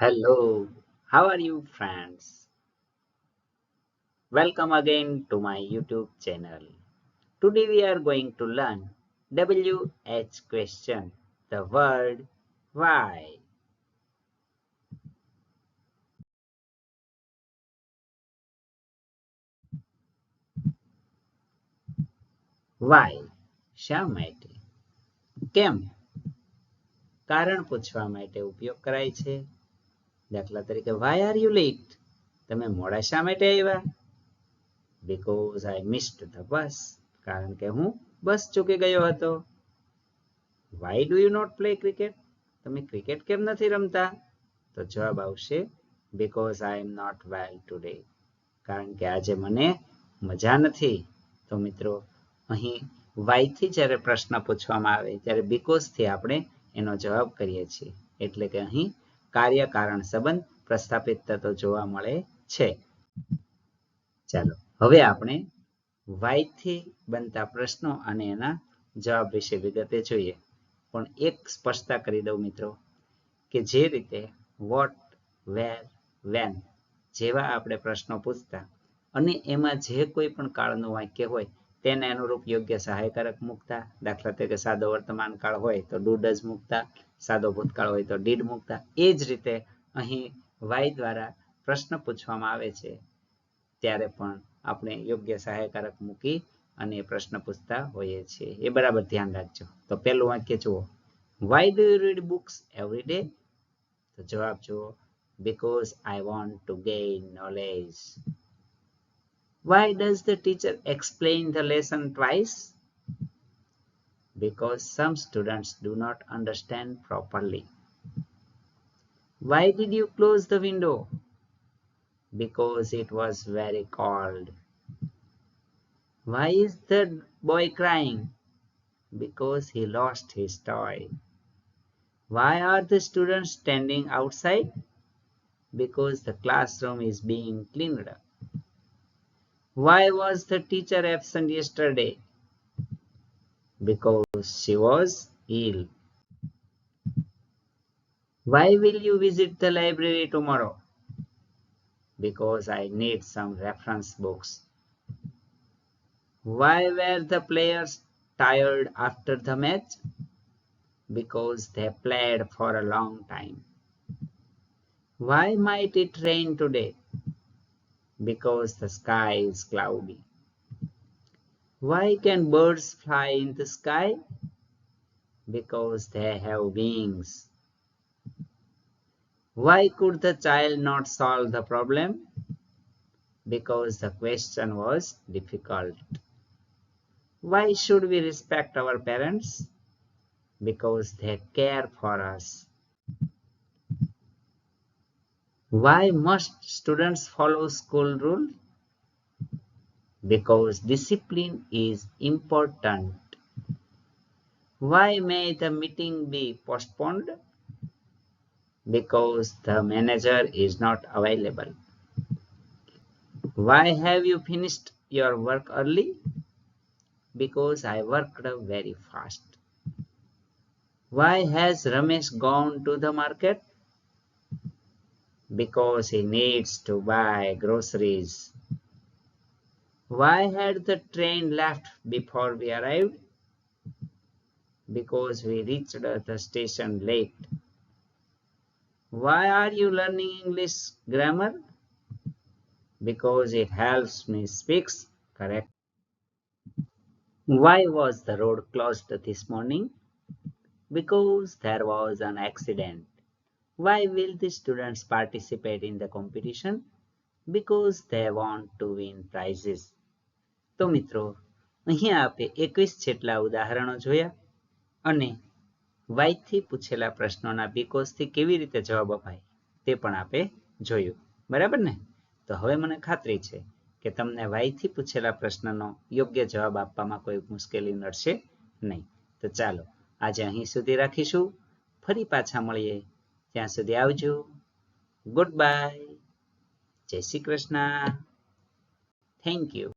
Hello, how are you, friends? Welcome again to my YouTube channel. Today we are going to learn WH question, the word why. Why? શા માટે? કેમ? કારણ પૂછવા માટે ઉપયોગ કરાય છે. દાખલા તરીકે why are you late? તમે મોડા શા માટે આવ્યા? Because I missed the bus. કારણ કે હું બસ ચૂકી ગયો હતો. Why do you not play cricket? તમે ક્રિકેટ કેમ નથી રમતા? તો જવાબ આવશે because I am not well today. કારણ કે આજે મને મજા નથી. તો મિત્રો અહીં why થી જ્યારે પ્રશ્ન પૂછવામાં આવે ત્યારે because થી આપણે એનો જવાબ કરીએ છીએ. એટલે કે અહીં કાર્ય કારણ સંબંધ પ્રસ્થાપિત થતો જોવા મળે છે. ચાલો હવે આપણે why થી બનતા પ્રશ્નો અને એના જવાબ વિશે વિગતે જોઈએ. પણ એક સ્પષ્ટતા કરી દઉં મિત્રો કે જે રીતે વોટ, વેર, વેન જેવા આપણે પ્રશ્નો પૂછતા અને એમાં જે કોઈ પણ કાળનું વાક્ય હોય તેને અનુરૂપ યોગ્ય સહાયકારક મૂકતા. દાખલા તરીકે સાદો વર્તમાન કાળ હોય તો ડુ ડઝ મૂકતા, સાદો ભૂતકાળ હોય તો ડીડ મૂકતા. એ જ રીતે અહીં વાય દ્વારા પ્રશ્ન પૂછવામાં આવે છે ત્યારે પણ આપણે યોગ્ય સહાયકારક મૂકી અને પ્રશ્ન પૂછતા હોઈએ છીએ. એ બરાબર ધ્યાન રાખજો. તો પહેલું વાક્ય જુઓ, why do you read books every day? તો જવાબ જુઓ, because I want to gain knowledge. Why does the teacher explain the lesson twice? Because some students do not understand properly. Why did you close the window? Because it was very cold. Why is the boy crying? Because he lost his toy. Why are the students standing outside? Because the classroom is being cleaned up. Why was the teacher absent yesterday? Because she was ill. Why will you visit the library tomorrow? Because I need some reference books. Why were the players tired after the match? Because they played for a long time. Why might it rain today? Because the sky is cloudy. Why can birds fly in the sky? Because they have wings. Why could the child not solve the problem? Because the question was difficult. Why should we respect our parents? Because they care for us. Why must students follow school rules? Because discipline is important. Why may the meeting be postponed? Because the manager is not available. Why have you finished your work early? Because I worked very fast. Why has Ramesh gone to the market? Because he needs to buy groceries. Why had the train left before we arrived? Because we reached the station late. Why are you learning English grammar? Because it helps me speak correct. Why was the road closed this morning? Because there was an accident. Why will the students participate in the competition? Because they want to win prizes. તો મિત્રો અહીંયા આપણે 21 જેટલા ઉદાહરણો જોયા અને why થી પૂછેલા પ્રશ્નોના because થી કેવી રીતે જવાબ અપાય તે પણ આપણે જોયું. બરાબર ને? તો હવે મને ખાતરી છે કે તમને why થી પૂછેલા પ્રશ્નનો યોગ્ય જવાબ આપવામાં કોઈ મુશ્કેલી નડશે નહીં. તો ચાલો આજે અહીં સુધી રાખીશું. ફરી પાછા મળીએ. ત્યાં સુધી આવજો. Good bye. જય શ્રી કૃષ્ણ. Thank you.